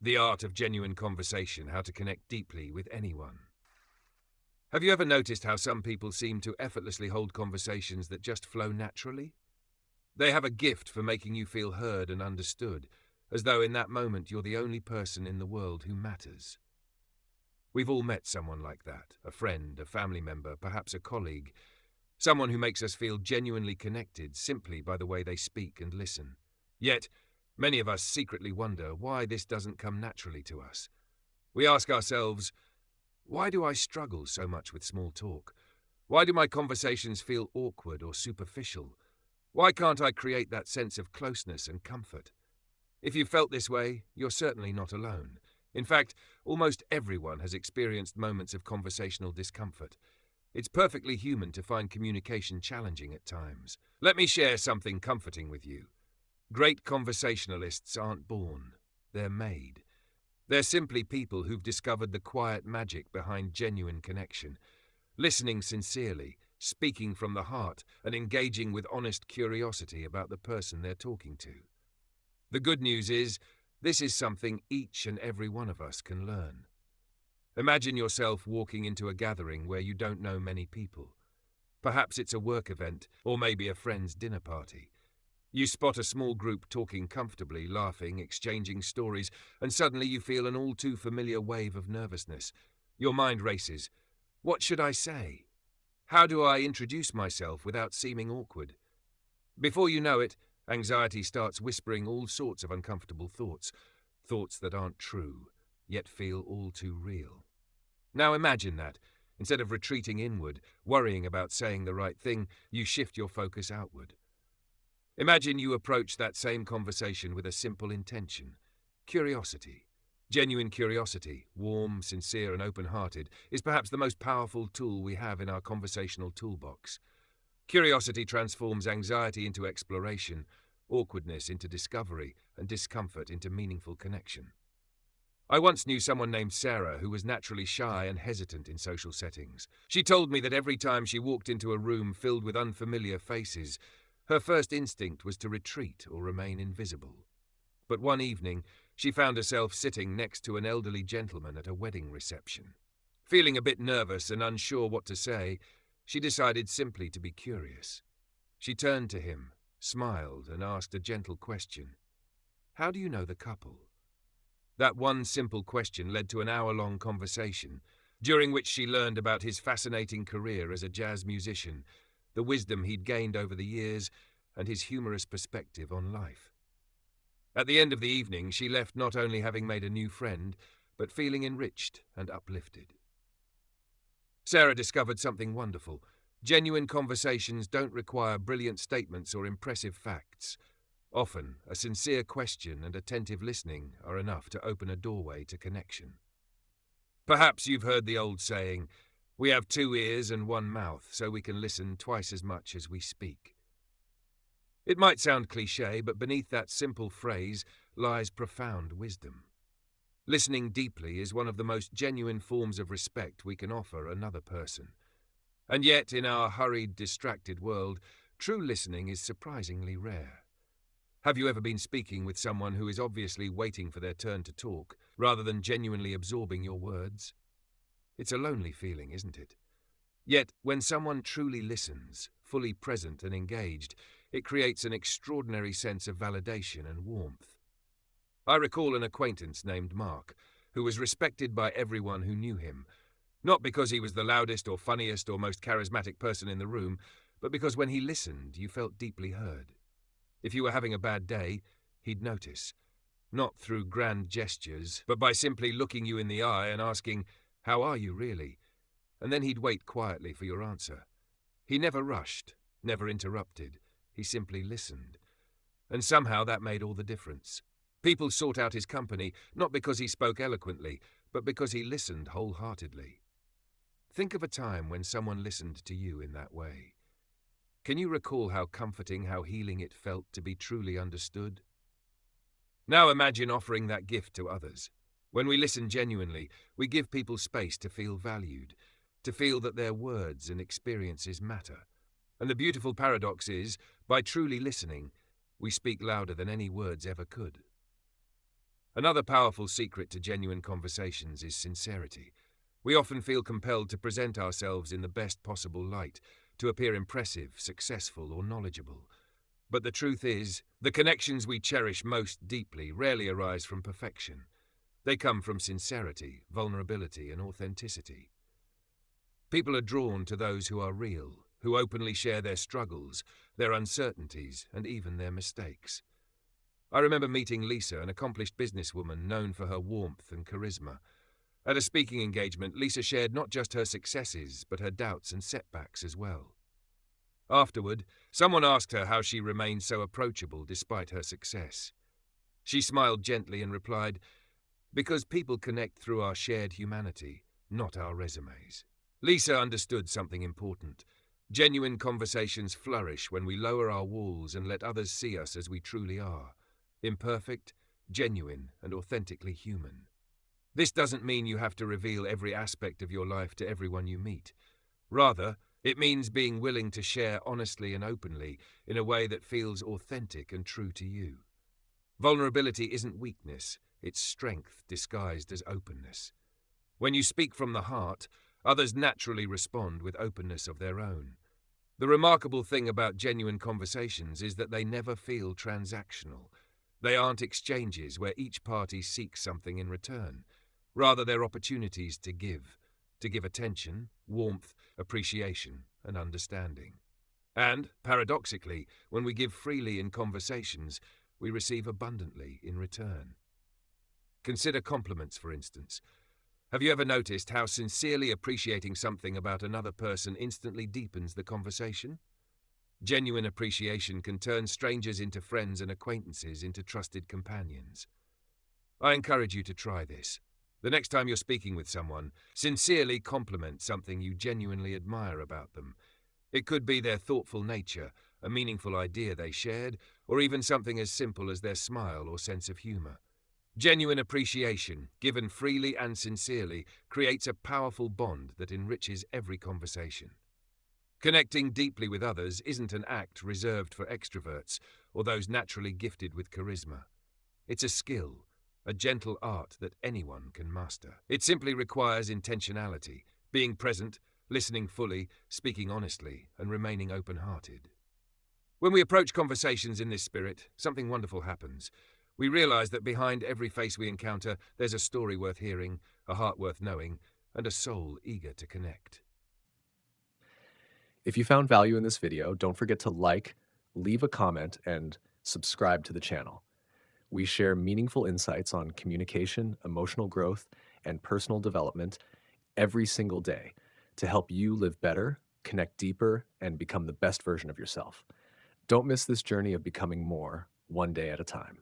The art of genuine conversation, how to connect deeply with anyone. Have you ever noticed how some people seem to effortlessly hold conversations that just flow naturally? They have a gift for making you feel heard and understood, as though in that moment you're the only person in the world who matters. We've all met someone like that, a friend, a family member, perhaps a colleague, someone who makes us feel genuinely connected simply by the way they speak and listen. Yet, many of us secretly wonder why this doesn't come naturally to us. We ask ourselves, why do I struggle so much with small talk? Why do my conversations feel awkward or superficial? Why can't I create that sense of closeness and comfort? If you felt this way, you're certainly not alone. In fact, almost everyone has experienced moments of conversational discomfort. It's perfectly human to find communication challenging at times. Let me share something comforting with you. Great conversationalists aren't born, they're made. They're simply people who've discovered the quiet magic behind genuine connection, listening sincerely, speaking from the heart, and engaging with honest curiosity about the person they're talking to. The good news is, this is something each and every one of us can learn. Imagine yourself walking into a gathering where you don't know many people. Perhaps it's a work event, or maybe a friend's dinner party. You spot a small group talking comfortably, laughing, exchanging stories, and suddenly you feel an all-too-familiar wave of nervousness. Your mind races. What should I say? How do I introduce myself without seeming awkward? Before you know it, anxiety starts whispering all sorts of uncomfortable thoughts, thoughts that aren't true, yet feel all too real. Now imagine that. Instead of retreating inward, worrying about saying the right thing, you shift your focus outward. Imagine you approach that same conversation with a simple intention. Curiosity. Genuine curiosity, warm, sincere, and open-hearted, is perhaps the most powerful tool we have in our conversational toolbox. Curiosity transforms anxiety into exploration, awkwardness into discovery, and discomfort into meaningful connection. I once knew someone named Sarah who was naturally shy and hesitant in social settings. She told me that every time she walked into a room filled with unfamiliar faces, her first instinct was to retreat or remain invisible. But one evening, she found herself sitting next to an elderly gentleman at a wedding reception. Feeling a bit nervous and unsure what to say, she decided simply to be curious. She turned to him, smiled, and asked a gentle question. "How do you know the couple?" That one simple question led to an hour-long conversation, during which she learned about his fascinating career as a jazz musician, the wisdom he'd gained over the years, and his humorous perspective on life. At the end of the evening, she left not only having made a new friend, but feeling enriched and uplifted. Sarah discovered something wonderful. Genuine conversations don't require brilliant statements or impressive facts. Often, a sincere question and attentive listening are enough to open a doorway to connection. Perhaps you've heard the old saying, "We have 2 ears and 1 mouth, so we can listen twice as much as we speak." It might sound cliché, but beneath that simple phrase lies profound wisdom. Listening deeply is one of the most genuine forms of respect we can offer another person. And yet, in our hurried, distracted world, true listening is surprisingly rare. Have you ever been speaking with someone who is obviously waiting for their turn to talk, rather than genuinely absorbing your words? It's a lonely feeling, isn't it? Yet, when someone truly listens, fully present and engaged, it creates an extraordinary sense of validation and warmth. I recall an acquaintance named Mark, who was respected by everyone who knew him, not because he was the loudest or funniest or most charismatic person in the room, but because when he listened, you felt deeply heard. If you were having a bad day, he'd notice, not through grand gestures, but by simply looking you in the eye and asking, "How are you really?" And then he'd wait quietly for your answer. He never rushed, never interrupted. He simply listened. And somehow that made all the difference. People sought out his company, not because he spoke eloquently, but because he listened wholeheartedly. Think of a time when someone listened to you in that way. Can you recall how comforting, how healing it felt to be truly understood? Now imagine offering that gift to others. When we listen genuinely, we give people space to feel valued, to feel that their words and experiences matter. And the beautiful paradox is, by truly listening, we speak louder than any words ever could. Another powerful secret to genuine conversations is sincerity. We often feel compelled to present ourselves in the best possible light, to appear impressive, successful, or knowledgeable. But the truth is, the connections we cherish most deeply rarely arise from perfection. They come from sincerity, vulnerability, and authenticity. People are drawn to those who are real, who openly share their struggles, their uncertainties, and even their mistakes. I remember meeting Lisa, an accomplished businesswoman known for her warmth and charisma. At a speaking engagement, Lisa shared not just her successes, but her doubts and setbacks as well. Afterward, someone asked her how she remained so approachable despite her success. She smiled gently and replied, "Because people connect through our shared humanity, not our resumes." Lisa understood something important. Genuine conversations flourish when we lower our walls and let others see us as we truly are. Imperfect, genuine, and authentically human. This doesn't mean you have to reveal every aspect of your life to everyone you meet. Rather, it means being willing to share honestly and openly in a way that feels authentic and true to you. Vulnerability isn't weakness, it's strength disguised as openness. When you speak from the heart, others naturally respond with openness of their own. The remarkable thing about genuine conversations is that they never feel transactional. They aren't exchanges where each party seeks something in return. Rather, they're opportunities to give attention, warmth, appreciation, and understanding. And, paradoxically, when we give freely in conversations, we receive abundantly in return. Consider compliments, for instance. Have you ever noticed how sincerely appreciating something about another person instantly deepens the conversation? Genuine appreciation can turn strangers into friends and acquaintances into trusted companions. I encourage you to try this. The next time you're speaking with someone, sincerely compliment something you genuinely admire about them. It could be their thoughtful nature, a meaningful idea they shared, or even something as simple as their smile or sense of humor. Genuine appreciation, given freely and sincerely, creates a powerful bond that enriches every conversation. Connecting deeply with others isn't an act reserved for extroverts or those naturally gifted with charisma. It's a skill, a gentle art that anyone can master. It simply requires intentionality, being present, listening fully, speaking honestly, and remaining open-hearted. When we approach conversations in this spirit, something wonderful happens. We realize that behind every face we encounter, there's a story worth hearing, a heart worth knowing, and a soul eager to connect. If you found value in this video, don't forget to like, leave a comment, and subscribe to the channel. We share meaningful insights on communication, emotional growth, and personal development every single day to help you live better, connect deeper, and become the best version of yourself. Don't miss this journey of becoming more, one day at a time.